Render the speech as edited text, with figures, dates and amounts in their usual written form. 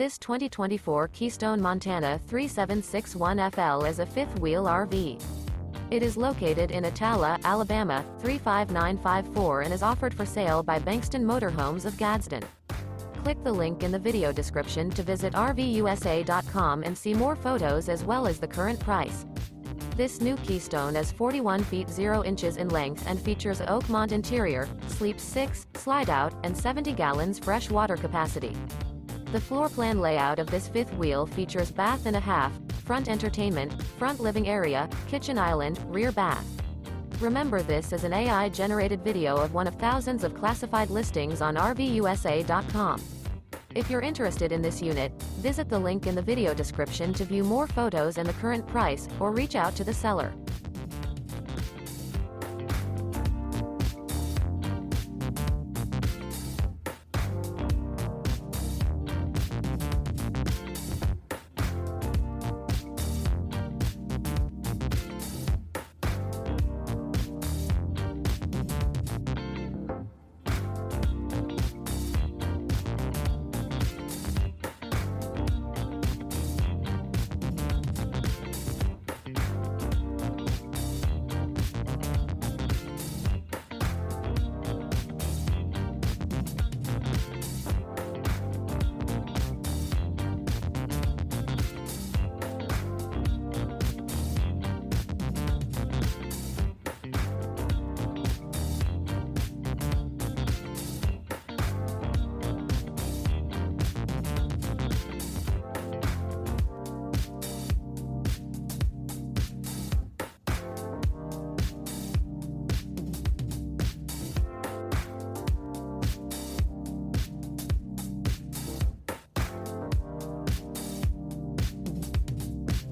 This 2024 Keystone Montana 3761FL is a fifth-wheel RV. It is located in Attalla, Alabama, 35954 and is offered for sale by Bankston Motorhomes of Gadsden. Click the link in the video description to visit RVUSA.com and see more photos as well as the current price. This new Keystone is 41 feet 0 inches in length and features a OAKMONT interior, sleeps 6, slide-out, and 70 gallons fresh water capacity. The floor plan layout of this fifth wheel features bath and a half, front entertainment, front living area, kitchen island, rear bath. Remember, this is an AI-generated video of one of thousands of classified listings on RVUSA.com. If you're interested in this unit, visit the link in the video description to view more photos and the current price, or reach out to the seller.